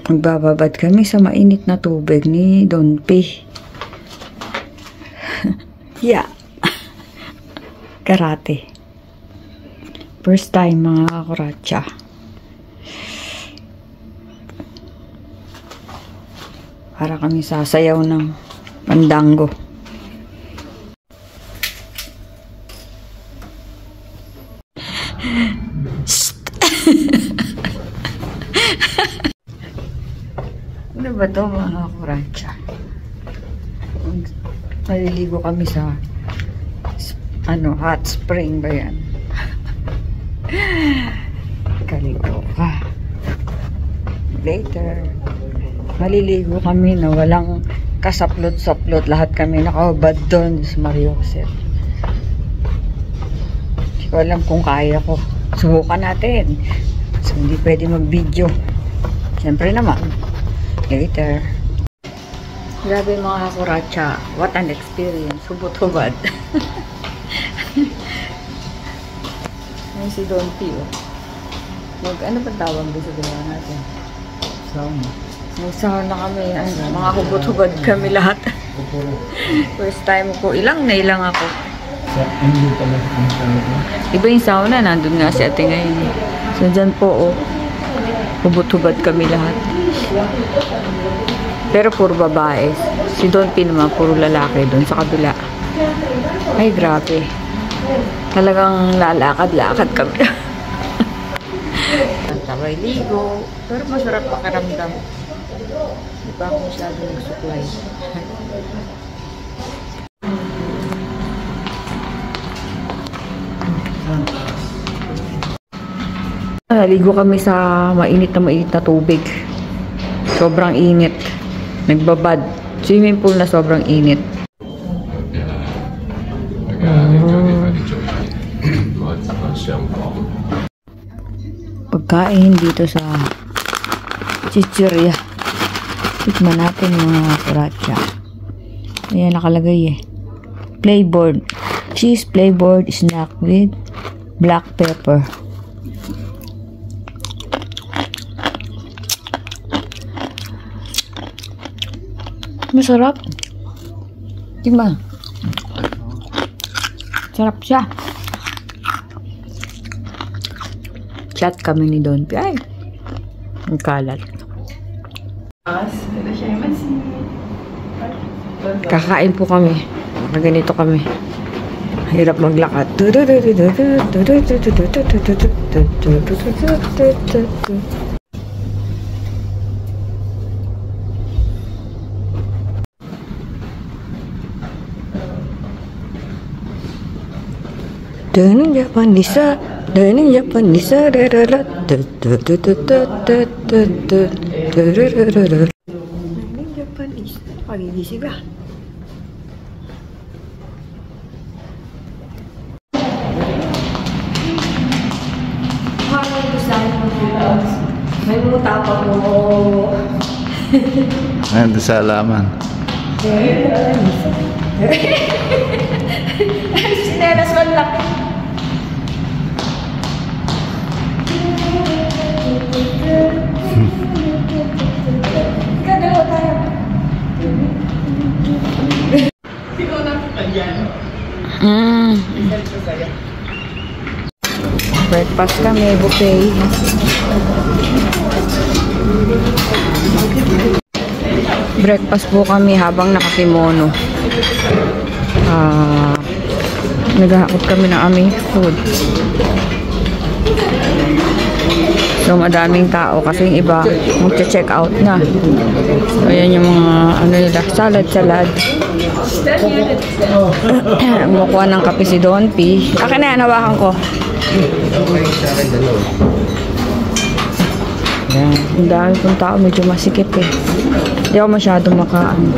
Magbababad kami sa mainit na tubig ni Don P. Yeah. Karate. First time mga kakuratsa. Para kami sasayaw ng pandango. Ano ba ito mga kakuratsa? Maliligo kami sa hot spring ba yan? Kaligo ka. Later, maliligo kami na walang kasaplot-saplot. Lahat kami nakahubad doon sa Mariosep. Hindi ko alam kung kaya ko. Subukan natin. So, hindi pwede mag-video. Siyempre naman. Later. Grabe mga kakuratsa. What an experience. Hubot-hubad. Ngayon si Don P. Ano ba tawag doon sa ginawa natin? Sauna. Nagsauna kami. Mga hubot-hubad kami lahat. First time ko. Ilang ako. Hindi pala. Iba yung sauna. Nandun nga si ate ngayon. So dyan po hubot-hubad kami lahat. Pero puro babae. Si Don P naman, puro lalaki doon sa kabila. Ay, grabe. Talagang lalakad-lakad kami. Sabay ligo. Pero masarap pakiramdam. Di ba ako masyadong nagsuklay. Naligo kami sa mainit na tubig. Sobrang init. Nagbabad. Swimming pool na sobrang init. Pagkain dito sa chichirya. Tikman natin mga kuratsa. Ayan nakalagay Flavored. Cheese flavored snack with black pepper. Masarap. Tingnan. Sarap siya. Chat kami ni Don P. Ay, ang kalat. Kakain po kami. Ganito kami. Hirap maglakad. Daning Japanese, daning Japanese, daning Japanese, pagigising ka. May mutapang mo. Ayan, sa alaman. Sinelas man laki. Kadalawa tayo. Sino na kita dyan? Breakfast kami, buffet. Breakfast po kami habang nakakimono. Naghahakot kami ng aming food. So madaming tao kasi yung iba magche-check out na. So ayan yung mga nila, salad. Mukuha ng kape si Don P. Akin na yan, hawakan ko. Yan. Ang dami pong tao, medyo masikip Hindi ako masyado makaan.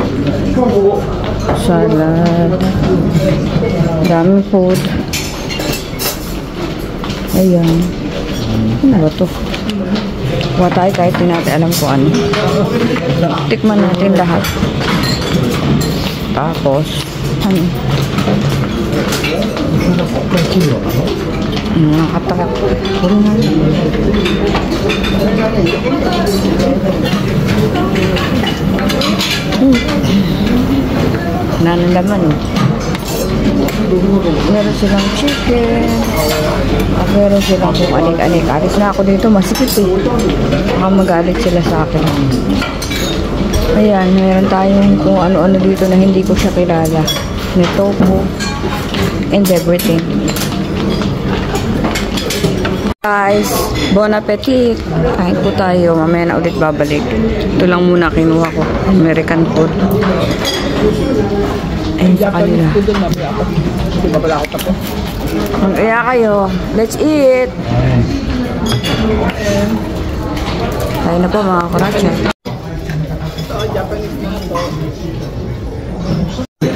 Salad. Daming food. Ayan. Ano ba ito? Kuha tayo kahit hindi natin alam kung ano. Tikman natin lahat. Tapos, ano? Nakakatakot. Puro na. na ng laman. Meron silang chicken. At meron silang kung anik-anik. Alis na ako dito, masikip eh. Baka magalit sila sa akin. Ayan, meron tayong kung ano-ano dito na hindi ko siya kilala. May tofu and everything. Guys, bon appetit. Kain po tayo. Mamaya na ulit babalik. Ito lang muna kinuha ko. American food. Ayun sa kanila. Mag-aya kayo. Let's eat. Tayo na po mga kuracha.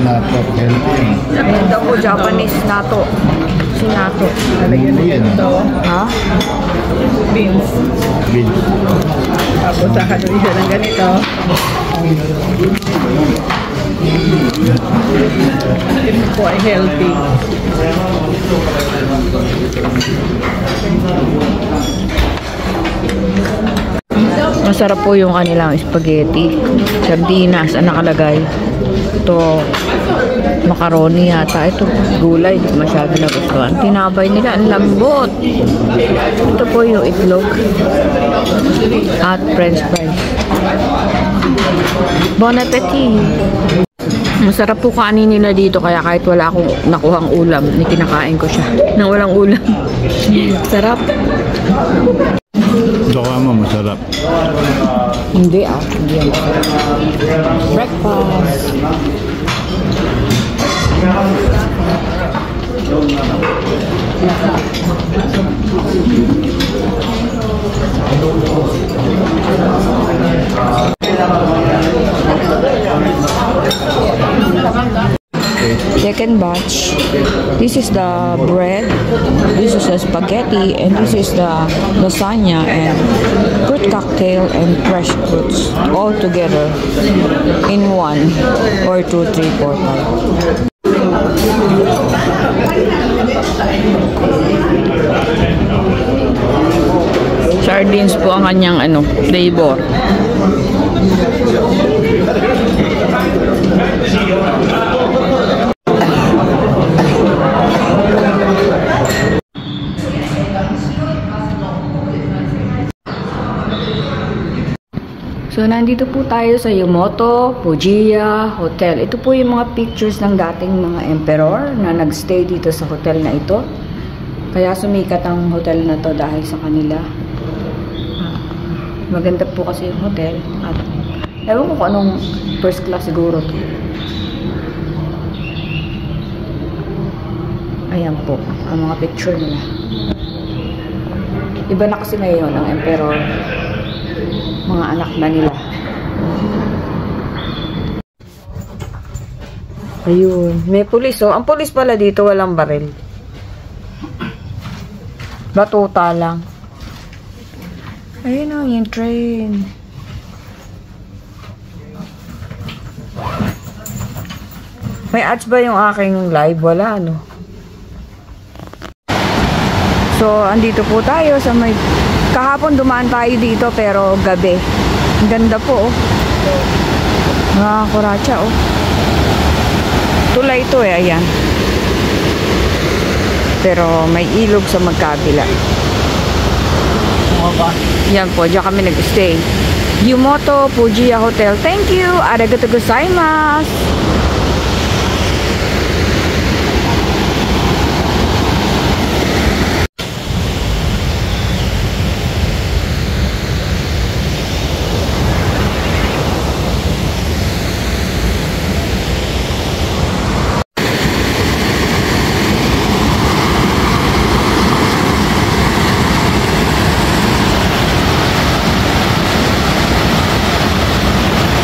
Nato, healthy. Ito po Japanese nato. Si nato. Ha? Beans. Beans. Tapos sakaluin siya ng ganito. Ito po ay healthy. Masarap po yung kanilang spaghetti. Sardinas ang nakalagay. Ito, macaroni yata. Ito, gulay. Hindi masyado nagustuhan. Tinabay nila. Ang lambot. Ito po yung itlog. At french fries. Bon appetit! Masarap po kanin nila dito. Kaya kahit wala akong nakuhang ulam, kinakain ko siya. Nang walang ulam. Sarap. Doka mo, masarap. Hindi hindi yan. Breakfast. Second batch. This is the bread. This is the spaghetti, and this is the lasagna and fruit cocktail and fresh fruits all together in 1 or 2, 3, 4, 5. Sardines po ang kanyang flavor. So, nandito po tayo sa Yumoto Fujiya Hotel. Ito po yung mga pictures ng dating mga emperor na nagstay dito sa hotel na ito. Kaya sumikat ang hotel na to dahil sa kanila. Maganda po kasi yung hotel. At ewan ko kung anong first class siguro to. Ayan po, ang mga picture nila. Iba na kasi ngayon ang emperor. Mga anak na nila. Ayun. May pulis oh. Ang pulis pala dito walang baril. Batuta lang. Ayun oh, yung train. May ads ba yung aking live? Wala ano. So, andito po tayo sa may... Kahapon dumaan tayo dito pero gabi. Ang ganda po oh. Mga kuracha oh. Tulay ito eh, ayan. Pero may ilog sa magkabila. Yan po, diyan kami nag-stay. Yumoto Fujiya Hotel. Thank you! Arigatou gozaimasu!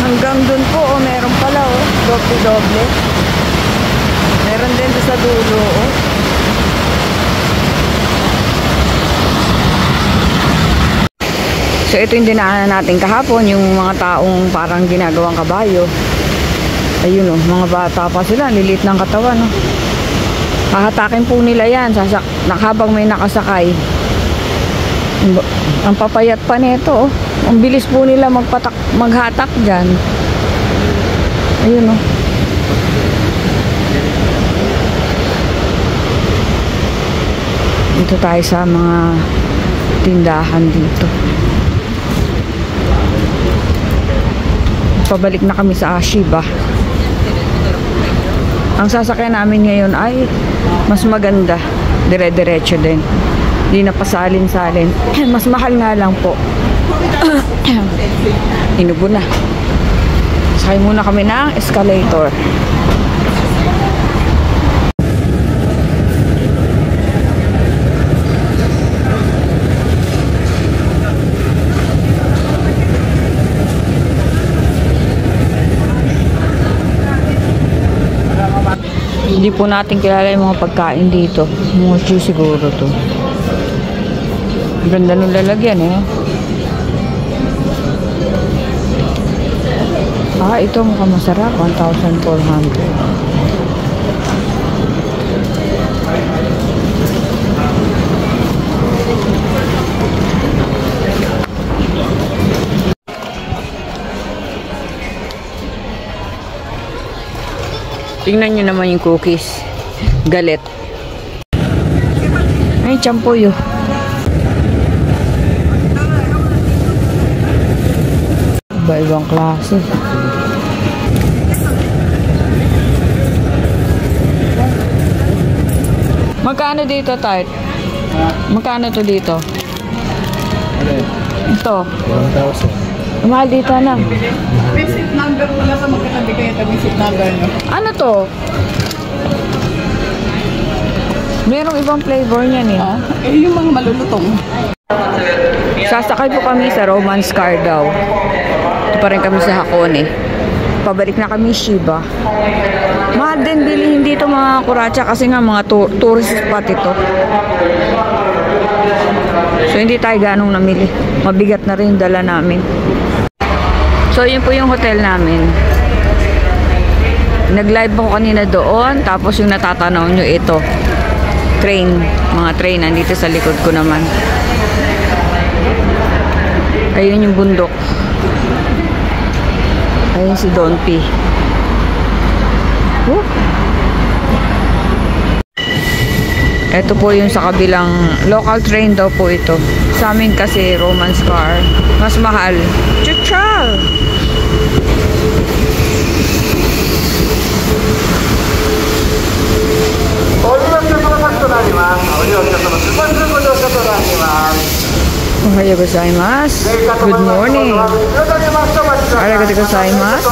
Hanggang dun po, oh, meron pala, oh. Doble-doble. Meron din sa dulo, oh. So, ito yung dinaanan natin kahapon, yung mga taong parang ginagawang kabayo. Ayun, oh, mga bata pa sila, lilit ng katawan, oh. Hahatakin po nila yan, habang may nakasakay. Ang papayat pa nito, oh. Ang bilis po nila maghatak dyan. Ayun oh. Dito tayo sa mga tindahan dito. Pabalik na kami sa Shiba. Ang sasakyan namin ngayon ay mas maganda. Dire-diretso din. Hindi na pasalin-salin. Mas mahal nga lang po. Inubo na. Sakay muna kami ng escalator. Hindi po natin kilala yung mga pagkain dito. Mochi siguro to. Ganda nung lalagyan eh. Ito mukhang masarap. 1,400. Tingnan nyo naman yung cookies. Galit. Ay, champoy oh. Iba-ibang klase. Magkano dito, Tart? Magkano to dito? Ito. 1,000. Mahal dito na. Visit number pala sa magkatabi kayo ito. Visit number nyo. Ano to? Merong ibang flavor niyan eh. Yung mga malulutong. Sasakay po kami sa Romance Car daw. Ito pa rin kami sa Hakone. Pabalik na kami Shiba. Mahal din bilhin dito mga kuratsa kasi nga mga tourist spot ito. So hindi tayo ganong namili. Mabigat na rin yung dala namin. So yun po yung hotel namin. Nag-live ako kanina doon. Tapos yung natatanaw nyo ito. Train. Mga train. Nandito sa likod ko naman. Ayun yung bundok. Ayun si Don P. Ito po yung sa kabilang local train daw po ito. Sa amin kasi Romance Car. Mas mahal. Chuchal! Ohayo gozaimasu. Good morning. Arigatou gozaimasu.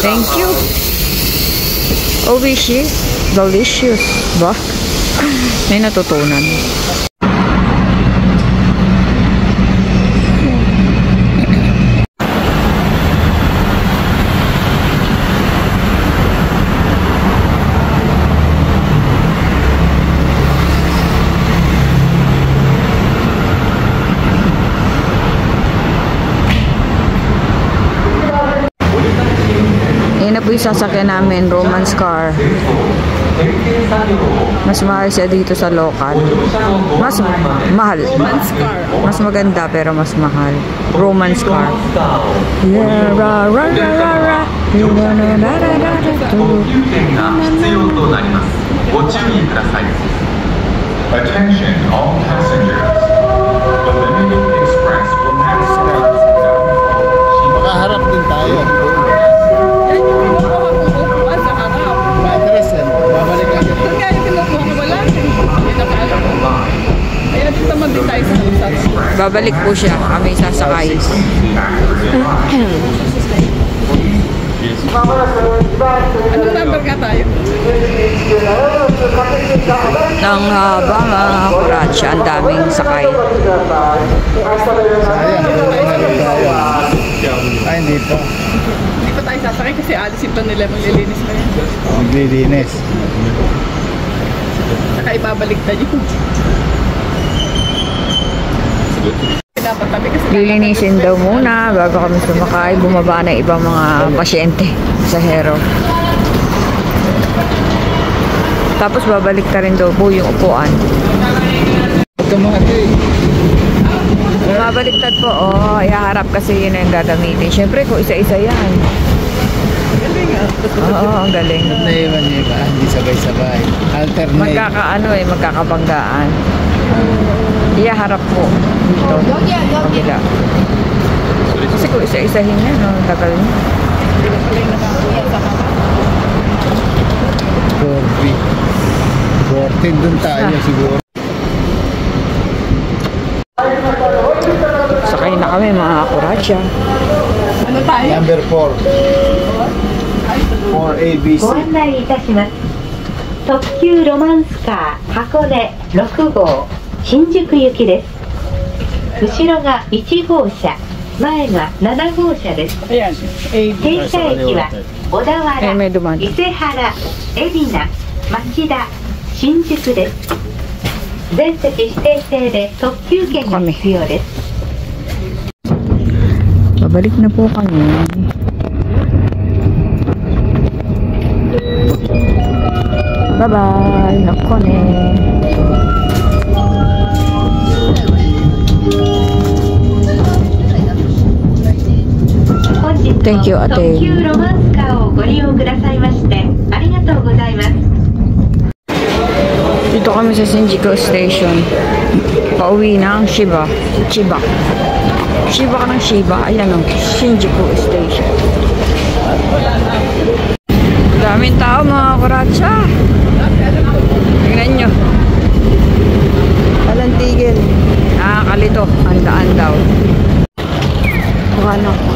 Thank you. Oishi. Delicious. Ba? May natutunan. Yan na po yung sasakyan namin, Romance Car. Mas mahal siya dito sa local. Mas mahal. Romance car. Mas maganda pero mas mahal. Romance Car. Yeah, ra, ra, ra, ra, ra. Yeah, ra, ra, ra, ra, ra, ra. Attention all passengers. The limited express will now start. Makaharap din tayo. Yan yung kinukuha ko upuan sa harap. Matras yan. Babalik lang ito. Yan nga yung kinukuha ko wala. Hindi nakaalam ko. Kaya dito naman din tayo sa harap. Babalik po siya. Kami sasakay. Anong number ka tayo? Nang haba mga kuratsa. Ang daming sakay. Sayang. Meron tayo. Ay, hindi pa. Hindi pa tayo sasakay kasi alisin pa nila maglilinis pa yan. Maglilinis. Saka ibabalik na yun. Pinapatabi kasi Lilinisin daw muna bago kami sumakay. Bumaba na ibang mga pasyente sa Hero. Tapos babalik ka rin daw po yung upuan. Ito mga ito eh. Babaliktad po, ihaharap kasi yun ang gagamitin. Siyempre, kung isa-isa yan. galing nga. Oo, ang galing. Naiwan niya ba? Hindi sabay-sabay. Alternate. Magkakabanggaan. Iyaharap po dito. Kabila. Kasi kung isa-isahin niya, no? Tagal niya. 40 dun tayo siguro. Sakay na kami mga kuratsa. Ano tayo? Number 4. 4ABC. ご案内いたします。特急ロマンスカー箱根6号新宿行きです。後ろが1号車、前が7号車です。 Ayan. A. 停車駅は小田原、 may dumaan. 伊勢原、海老名、町田、新宿です。全席指定制で特急券が必要です。 Babalik na po kami. Bye-bye. Hakone. Thank you, 特 ate. 急ロマンスカーをご利用くださいましてありがとうございます。 Dito kami sa Shinjuku Station. Pauwi ng Chiba. Chiba ka ng Shiba. Ayan ang Shinjuku Station. Daming tao mga kuratsa. Tingnan nyo. Walang tigil. Nakakalito. Handaan daw. Kuha na ko.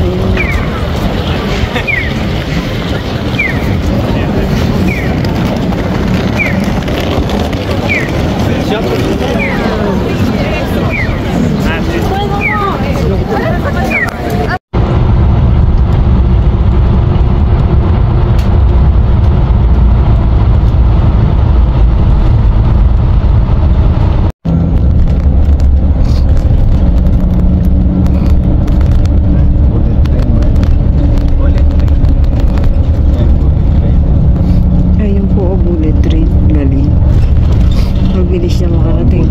Mabilis na makarating.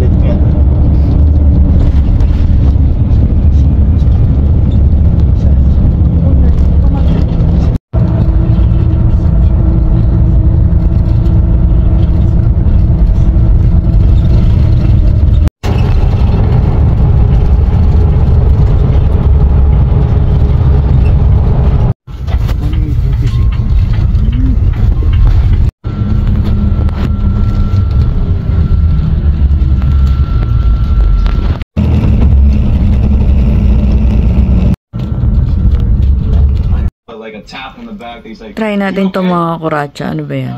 Try natin to mga kuratsa. Ano ba yan?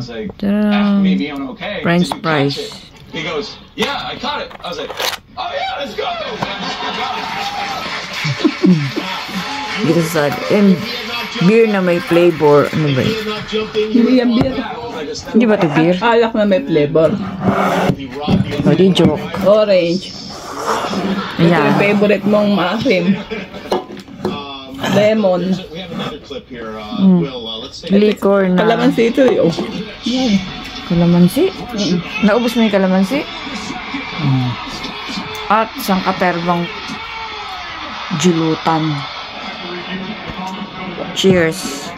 French fries. He goes, yeah, I caught it. I was like, oh yeah, let's go. Gisad. And beer na may flavor. Ano ba yun? Hindi yan beer. Hindi ba ito beer? Alak na may flavor. O di joke. Orange. Ito yung Ayan. favorite mong maasim. Lemon. Liquor na. Kalamansi ito yun. Kalamansi? Naubos mo yung kalamansi? At sangkaterbang julutan. Cheers!